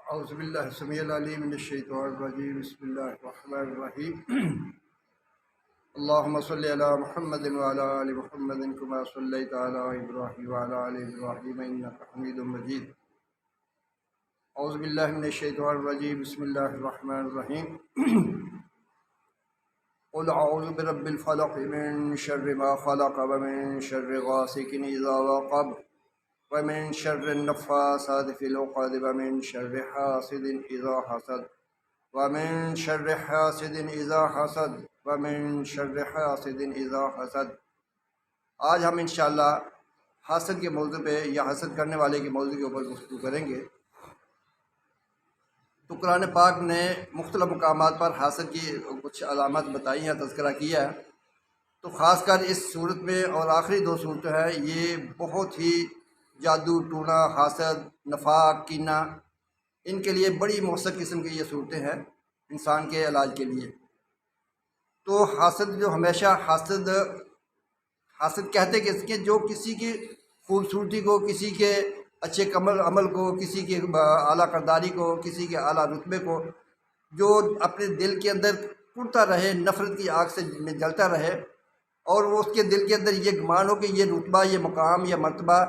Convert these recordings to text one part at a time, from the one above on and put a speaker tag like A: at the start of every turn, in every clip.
A: اعوذ باللہ السمیع العلیم من الشیطان الرجیم بسم اللہ الرحمن الرحیم اللہم صلی علی محمد وعلی آل محمد کما صلیت علی ابراہیم وعلی آل ابراہیم انک حمید مجید اعوذ باللہ من الشیطان الرجیم بسم اللہ الرحمن الرحیم قل اعوذ برب الفلق من شر ما خلق ومن شر غاسق اذا وقب ومن شر النفاثات في العقد ومن شر حاسد إذا حسد ومن شر حاسد إذا حسد ومن شر حاسد إذا حسد۔ آج ہم انشاءاللہ حسد کے موضوع پہ یا حسد کرنے والے کے موضوع کے اوپر گفتگو کریں گے۔ تو قرآن پاک نے مختلف مقامات پر حسد کی کچھ علامات بتائی ہیں، تذکرہ کیا ہے۔ تو خاص کر اس صورت میں اور آخری دو صورتیں ہیں، یہ بہت ہی جادو ٹونا، حسد، نفاق، کینہ، ان کے لیے بڑی مؤثر قسم کی یہ صورتیں ہیں انسان کے علاج کے لیے۔ تو حسد جو ہمیشہ حسد کہتے کہ اس کے جو کسی کی خوبصورتی کو، کسی کے اچھے عمل کو، کسی کے اعلیٰ کرداری کو، کسی کے اعلیٰ رتبے کو جو اپنے دل کے اندر کڑتا رہے، نفرت کی آگ سے جلتا رہے، اور وہ اس کے دل کے اندر یہ گمان ہو کہ یہ رتبہ، یہ مقام، یہ مرتبہ،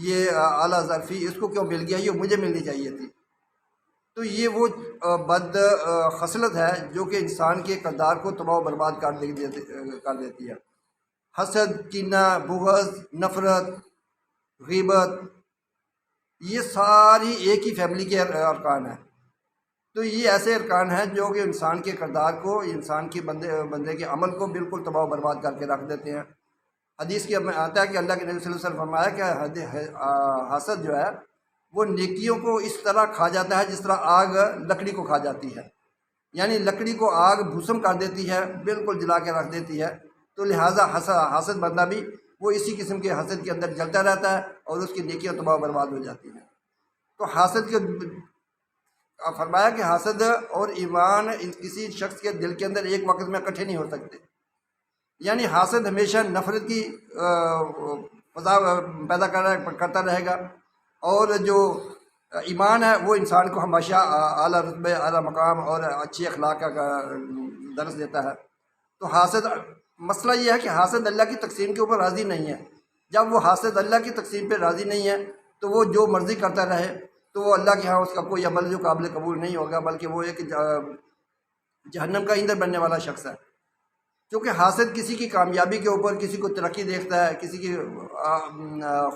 A: یہ اعلیٰ ظرفی اس کو کیوں مل گیا، یہ مجھے ملنی چاہیے تھی۔ تو یہ وہ بد خصلت ہے جو کہ انسان کے کردار کو تباہ و برباد کر دیتی ہے۔ حسد، کینہ، بغض، نفرت، غیبت، یہ ساری ایک ہی فیملی کے ارکان ہیں۔ تو یہ ایسے ارکان ہیں جو کہ انسان کے کردار کو، انسان کے بندے کے عمل کو بالکل تباہ و برباد کر کے رکھ دیتے ہیں۔ حدیث کے میں آتا ہے کہ اللہ کے نبی صلی اللہ علیہ وسلم فرمایا کہ حسد جو ہے وہ نیکیوں کو اس طرح کھا جاتا ہے جس طرح آگ لکڑی کو کھا جاتی ہے، یعنی لکڑی کو آگ بھسم کر دیتی ہے، بالکل جلا کے رکھ دیتی ہے۔ تو لہٰذا حسد بندہ بھی وہ اسی قسم کے حسد کے اندر جلتا رہتا ہے اور اس کی نیکیاں تباہ و برباد ہو جاتی ہیں۔ تو حسد کے فرمایا کہ حسد اور ایمان کسی شخص کے دل کے اندر ایک وقت میں اکٹھے نہیں ہو سکتے، یعنی حسد ہمیشہ نفرت کی فضا پیدا کرتا رہے گا، اور جو ایمان ہے وہ انسان کو ہمیشہ اعلیٰ رتبے، اعلیٰ مقام اور اچھی اخلاق کا درس دیتا ہے۔ تو حسد، مسئلہ یہ ہے کہ حسد اللہ کی تقسیم کے اوپر راضی نہیں ہے۔ جب وہ حسد اللہ کی تقسیم پہ راضی نہیں ہے تو وہ جو مرضی کرتا رہے تو وہ اللہ کے ہاں اس کا کوئی عمل جو قابل قبول نہیں ہوگا، بلکہ وہ ایک جہنم کا ایندھن بننے والا شخص ہے۔ کیونکہ حاسد کسی کی کامیابی کے اوپر، کسی کو ترقی دیکھتا ہے، کسی کی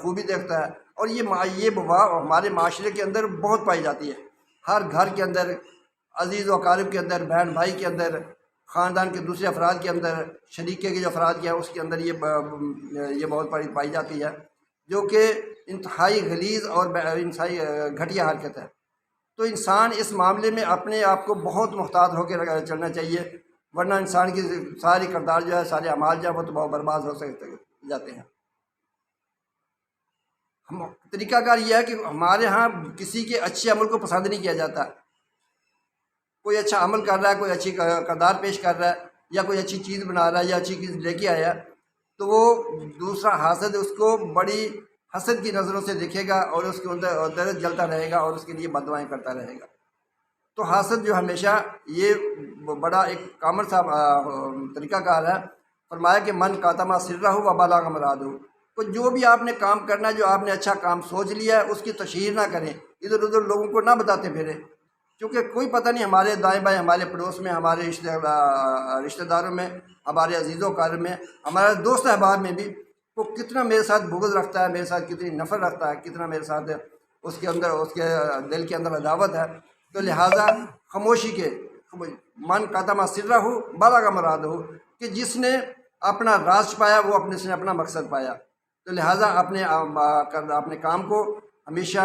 A: خوبی دیکھتا ہے، اور یہ وبا ہمارے معاشرے کے اندر بہت پائی جاتی ہے۔ ہر گھر کے اندر، عزیز و اقارب کے اندر، بہن بھائی کے اندر، خاندان کے دوسرے افراد کے اندر، شریکے کے جو افراد کے ہیں اس کے اندر یہ بہت پائی جاتی ہے، جو کہ انتہائی غلیظ اور انتہائی گھٹیا حرکت ہے۔ تو انسان اس معاملے میں اپنے آپ کو بہت محتاط ہو کے چلنا چاہیے، ورنہ انسان کی ساری کردار جو ہے، سارے اعمال جو ہے وہ تباہ و برباد ہو جاتے ہیں۔ طریقہ کار یہ ہے کہ ہمارے ہاں کسی کے اچھے عمل کو پسند نہیں کیا جاتا۔ کوئی اچھا عمل کر رہا ہے، کوئی اچھی کردار پیش کر رہا ہے، یا کوئی اچھی چیز بنا رہا ہے، یا اچھی چیز لے کے آیا ہے، تو وہ دوسرا حاسد اس کو بڑی حسد کی نظروں سے دیکھے گا اور اس کے اندر جلتا رہے گا اور اس کے لیے بد دعائیں کرتا رہے گا۔ تو حاسد جو ہمیشہ یہ بڑا ایک کامن سا طریقہ کار ہے۔ فرمایا کہ من کاتما سرہ و بلغ مرادہ، تو جو بھی آپ نے کام کرنا ہے، جو آپ نے اچھا کام سوچ لیا ہے، اس کی تشہیر نہ کریں، ادھر ادھر لوگوں کو نہ بتاتے پھریں، کیونکہ کوئی پتہ نہیں ہمارے دائیں بائیں، ہمارے پڑوس میں، ہمارے رشتہ داروں میں، ہمارے عزیز و اقارب میں، ہمارے دوست احباب میں بھی وہ کتنا میرے ساتھ بغض رکھتا ہے، میرے ساتھ کتنی نفرت رکھتا ہے، کتنا میرے ساتھ اس کے دل کے اندر عداوت ہے۔ تو لہٰذا خاموشی کے من کاتما سرہ بلغ مرادہ، کہ جس نے اپنا راز پایا وہ نے اپنا مقصد پایا۔ تو لہٰذا اپنے کام کو ہمیشہ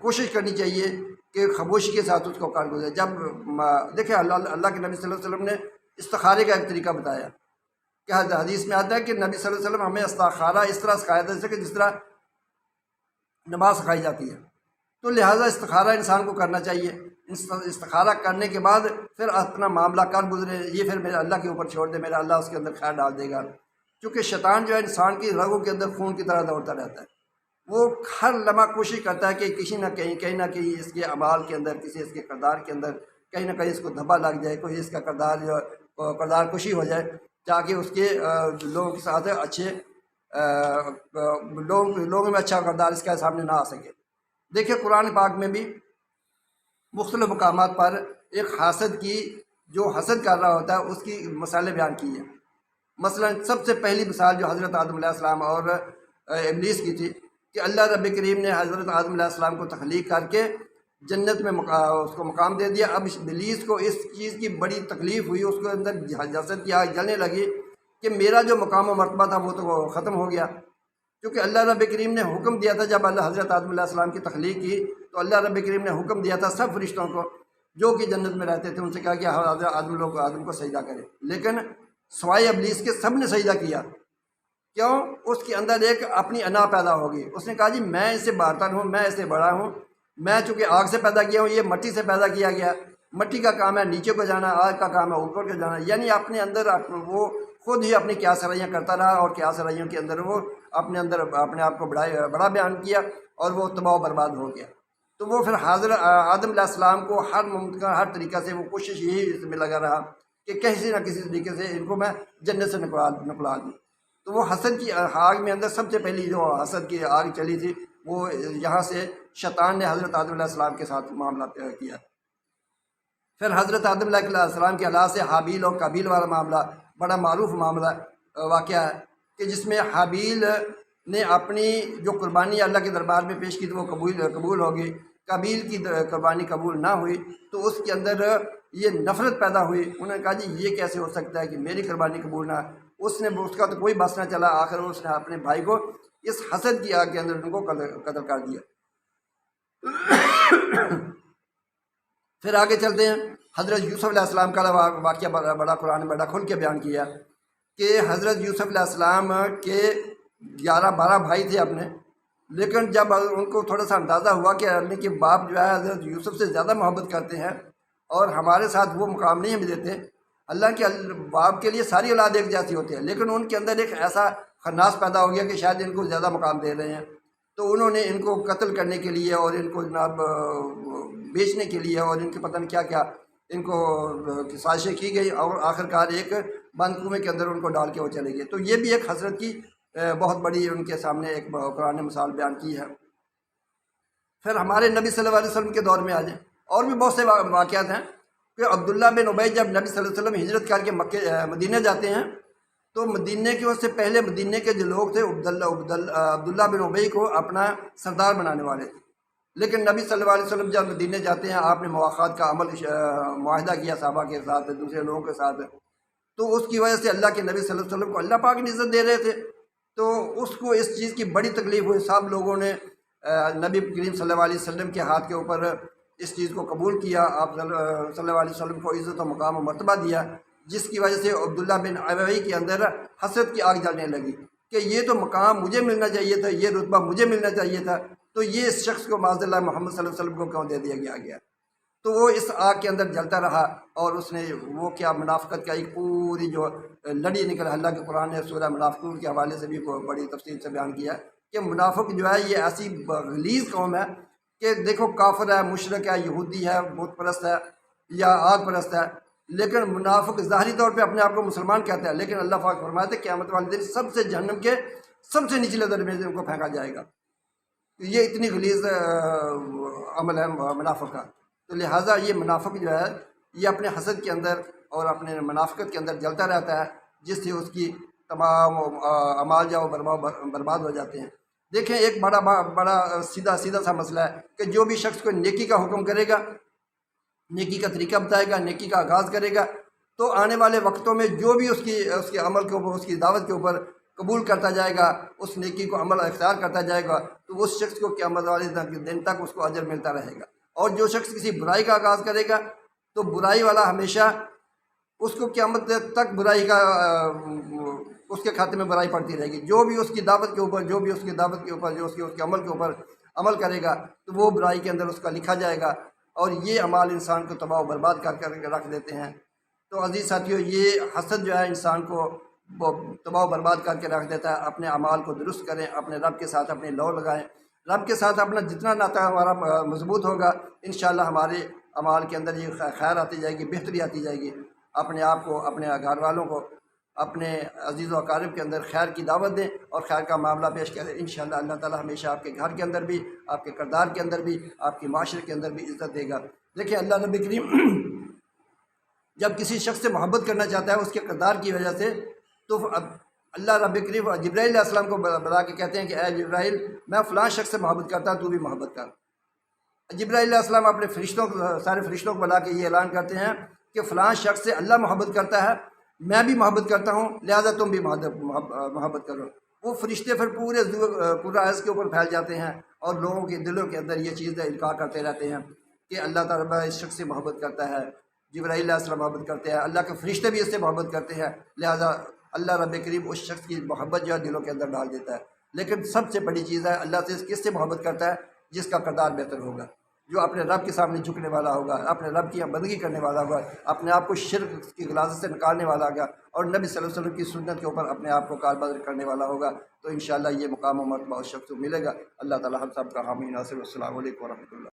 A: کوشش کرنی چاہیے کہ خاموشی کے ساتھ اس کو کار گزرے۔ جب دیکھیں اللہ کے نبی صلی اللہ علیہ وسلم نے استخارے کا ایک طریقہ بتایا کہ حدیث میں آتا ہے کہ نبی صلی اللہ علیہ وسلم ہمیں استخارہ اس طرح سکھایا تھا کہ جس طرح نماز سکھائی جاتی ہے۔ تو لہٰذا استخارہ انسان کو کرنا چاہیے۔ استخارہ کرنے کے بعد پھر اپنا معاملہ کر گزرے، یہ پھر میرے اللہ کے اوپر چھوڑ دے، میرا اللہ اس کے اندر خیر ڈال دے گا، کیونکہ شیطان جو ہے انسان کی رگوں کے اندر خون کی طرح دوڑتا رہتا ہے۔ وہ ہر لمحہ کوشش کرتا ہے کہ کسی نہ کہیں نہ کہیں اس کے اعمال کے اندر، کسی اس کے کردار کے اندر کہیں نہ کہیں اس کو دھبا لگ جائے، کوئی اس کا کردار جو کردار کشی ہو جائے، تاکہ اس کے لوگوں کے ساتھ اچھے لوگوں میں اچھا کردار اس کے سامنے نہ آ سکے۔ دیکھیں قرآن پاک میں بھی مختلف مقامات پر ایک حاسد کی، جو حسد کر رہا ہوتا ہے، اس کی مثالیں بیان کی ہیں۔ مثلا سب سے پہلی مثال جو حضرت آدم علیہ السلام اور ابلیس کی تھی، کہ اللہ رب کریم نے حضرت آدم علیہ السلام کو تخلیق کر کے جنت میں اس کو مقام دے دیا۔ اب ابلیس کو اس چیز کی بڑی تکلیف ہوئی، اس کے اندر حسد کی آگ جلنے لگی کہ میرا جو مقام و مرتبہ تھا وہ تو ختم ہو گیا، کیونکہ اللہ رب کریم نے حکم دیا تھا جب اللہ حضرت آدم علیہ السلام کی تخلیق کی، تو اللہ رب کریم نے حکم دیا تھا سب فرشتوں کو جو کہ جنت میں رہتے تھے، ان سے کہا کہ حضرت آدم کو سجدہ کرے، لیکن سوائے ابلیس کے سب نے سجدہ کیا۔ کیوں؟ اس کے اندر ایک اپنی انا پیدا ہوگی، اس نے کہا جی میں اس سے بہتر ہوں، میں اس سے بڑا ہوں، میں چونکہ آگ سے پیدا کیا ہوں، یہ مٹی سے پیدا کیا گیا، مٹی کا کام ہے نیچے کو جانا، آگ کا کام ہے اوپر کو جانا، یعنی اپنے اندر وہ خود ہی اپنی کیا سرائیاں کرتا رہا، اور کیا سرائیوں کے اندر وہ اپنے اندر اپنے آپ کو بڑا بیان کیا، اور وہ تباہ و برباد ہو گیا۔ تو وہ پھر حضرت آدم علیہ السلام کو ہر ممکن ہر طریقہ سے وہ کوشش یہی اس میں لگا رہا کہ کسی نہ کسی طریقے سے ان کو میں جنت سے نکلا دوں۔ تو وہ حسد کی آگ میں اندر سب سے پہلی جو حسد کی آگ چلی تھی، وہ یہاں سے شیطان نے حضرت آدم علیہ السلام کے ساتھ معاملہ کیا۔ پھر حضرت آدم علیہ السلام کے اولاد سے حابیل اور قابیل والا معاملہ بڑا معروف معاملہ واقعہ ہے، کہ جس میں حابیل نے اپنی جو قربانی اللہ کے دربار میں پیش کی تو وہ قبول ہوگی، قابیل کی قربانی قبول نہ ہوئی، تو اس کے اندر یہ نفرت پیدا ہوئی۔ انہوں نے کہا جی یہ کیسے ہو سکتا ہے کہ میری قربانی قبول نہ، اس کا تو کوئی بس نہ چلا، آخر اس نے اپنے بھائی کو اس حسد کی آگ کے اندر ان کو قتل کر دیا۔ پھر آگے چلتے ہیں، حضرت یوسف علیہ السلام کا واقعہ بڑا قرآن بڑا کھل کے بیان کیا کہ حضرت یوسف علیہ السلام کے 11-12 بھائی تھے اپنے، لیکن جب ان کو تھوڑا سا اندازہ ہوا کہ اللہ کے باپ جو ہے حضرت یوسف سے زیادہ محبت کرتے ہیں اور ہمارے ساتھ وہ مقام نہیں ہمیں دیتے، اللہ کے باپ کے لیے ساری اولاد ایک جیسی ہوتی ہے، لیکن ان کے اندر ایک ایسا خناس پیدا ہو گیا کہ شاید ان کو زیادہ مقام دے رہے ہیں، تو انہوں نے ان کو قتل کرنے کے لیے اور ان کو جناب بیچنے کے لیے اور ان کے پتہ نہیں کیا کیا ان کو سازشیں کی گئی، اور آخرکار ایک بند کنویں کے اندر ان کو ڈال کے وہ چلے گئے۔ تو یہ بھی ایک حسرت کی بہت بڑی ان کے سامنے ایک قرآن نے مثال بیان کی ہے۔ پھر ہمارے نبی صلی اللہ علیہ وسلم کے دور میں آ جائیں، اور بھی بہت سے واقعات ہیں کہ عبداللہ بن ابی جب نبی صلی اللہ علیہ وسلم ہجرت کر کے مدینہ جاتے ہیں، تو مدینہ کے اس سے پہلے مدینہ کے جو لوگ تھے عبداللہ بن ابی کو اپنا سردار بنانے والے تھے، لیکن نبی صلی اللہ علیہ وسلم جب مدینہ جاتے ہیں، آپ نے مواخات کا معاہدہ کیا صحابہ کے ساتھ، دوسرے لوگوں کے ساتھ، تو اس کی وجہ سے اللہ کے نبی صلی اللہ علیہ وسلم کو اللہ پاک نے عزت دے رہے تھے، تو اس کو اس چیز کی بڑی تکلیف ہوئی۔ سب لوگوں نے نبی کریم صلی اللہ علیہ وسلم کے ہاتھ کے اوپر اس چیز کو قبول کیا، آپ صلی اللہ علیہ وسلم کو عزت و مقام و مرتبہ دیا، جس کی وجہ سے عبداللہ بن ابی کے اندر حسد کی آگ جلنے لگی کہ یہ تو مقام مجھے ملنا چاہیے تھا، یہ رتبہ مجھے ملنا چاہیے تھا، تو یہ اس شخص کو معاذ اللہ محمد صلی اللہ علیہ وسلم کو کیوں دے دیا گیا۔ تو وہ اس آگ کے اندر جلتا رہا، اور اس نے وہ کیا منافقت کا ایک پوری جو لڑی نکل، اللہ کے قرآن نے سورہ منافقون کے حوالے سے بھی بڑی تفصیل سے بیان کیا کہ منافق جو ہے یہ ایسی غلیظ قوم ہے کہ دیکھو کافر ہے، مشرک ہے، یہودی ہے، بت پرست ہے یا آگ پرست ہے، لیکن منافق ظاہری طور پہ اپنے آپ کو مسلمان کہتا ہے، لیکن اللہ پاک فرماتے ہیں قیامت والے دن سب سے جہنم کے سب سے نچلے درجے میں ان کو پھینکا جائے گا۔ یہ اتنی غلیظ عمل ہے منافق کا۔ تو لہٰذا یہ منافق جو ہے یہ اپنے حسد کے اندر اور اپنے منافقت کے اندر جلتا رہتا ہے، جس سے اس کی تمام اعمال جو برباد ہو جاتے ہیں۔ دیکھیں ایک بڑا سیدھا سا مسئلہ ہے کہ جو بھی شخص کو نیکی کا حکم کرے گا، نیکی کا طریقہ بتائے گا، نیکی کا آغاز کرے گا، تو آنے والے وقتوں میں جو بھی اس کے عمل کے اوپر، اس کی دعوت کے اوپر قبول کرتا جائے گا، اس نیکی کو عمل اختیار کرتا جائے گا، تو اس شخص کو قیامت والے دن تک اس کو اجر ملتا رہے گا۔ اور جو شخص کسی برائی کا آغاز کرے گا تو برائی والا ہمیشہ اس کو قیامت تک برائی کا اس کے کھاتے میں برائی پڑتی رہے گی۔ جو بھی اس کی دعوت کے اوپر جو اس کے عمل کے اوپر عمل کرے گا تو وہ برائی کے اندر اس کا لکھا جائے گا، اور یہ اعمال انسان کو تباہ و برباد کر رکھ دیتے ہیں۔ تو عزیز ساتھیو، یہ حسد جو ہے انسان کو وہ تباہ و برباد کر کے رکھ دیتا ہے۔ اپنے اعمال کو درست کریں، اپنے رب کے ساتھ اپنی لو لگائیں، رب کے ساتھ اپنا جتنا ناطہ ہمارا مضبوط ہوگا انشاءاللہ ہمارے اعمال کے اندر یہ خیر آتی جائے گی، بہتری آتی جائے گی۔ اپنے آپ کو، اپنے گھر والوں کو، اپنے عزیز و اقارب کے اندر خیر کی دعوت دیں اور خیر کا معاملہ پیش کریں، انشاءاللہ اللہ تعالی ہمیشہ آپ کے گھر کے اندر بھی، آپ کے کردار کے اندر بھی، آپ کے معاشرے کے اندر بھی عزت دے گا۔ دیکھیں اللہ رب کریم جب کسی شخص سے محبت کرنا چاہتا ہے اس کے کردار کی وجہ سے، تو اب اللہ رب کریم جبرائیل علیہ السلام کو بلا کے کہتے ہیں کہ اے جبرائیل، میں فلاں شخص سے محبت کرتا ہوں، تو بھی محبت کر۔ جبرائیل علیہ السلام اپنے فرشتوں کو، سارے فرشتوں کو بلا کے یہ اعلان کرتے ہیں کہ فلاں شخص سے اللہ محبت کرتا ہے، میں بھی محبت کرتا ہوں، لہذا تم بھی محبت کرو۔ وہ فرشتے پھر پورے ارض کے اوپر پھیل جاتے ہیں اور لوگوں کے دلوں کے اندر یہ چیز القاء کرتے رہتے ہیں کہ اللہ تعالیٰ اس شخص سے محبت کرتا ہے، جبرائیل علیہ السلام محبت کرتے ہیں، اللہ کے فرشتے بھی اس سے محبت کرتے ہیں، لہذا اللہ رب کریم اس شخص کی محبت جو ہے دلوں کے اندر ڈال دیتا ہے۔ لیکن سب سے بڑی چیز ہے اللہ سے کس سے محبت کرتا ہے؟ جس کا کردار بہتر ہوگا، جو اپنے رب کے سامنے جھکنے والا ہوگا، اپنے رب کی بندگی کرنے والا ہوگا، اپنے آپ کو شرک کی غلاظت سے نکالنے والا ہوگا اور نبی صلی اللہ علیہ وسلم کی سنت کے اوپر اپنے آپ کو کاربند کرنے والا ہوگا، تو انشاءاللہ یہ مقام و مرتبہ اس شخص کو ملے گا۔ اللہ تعالی ہم سب کا حامی ناصر۔ السلام علیکم ورحمۃ اللہ۔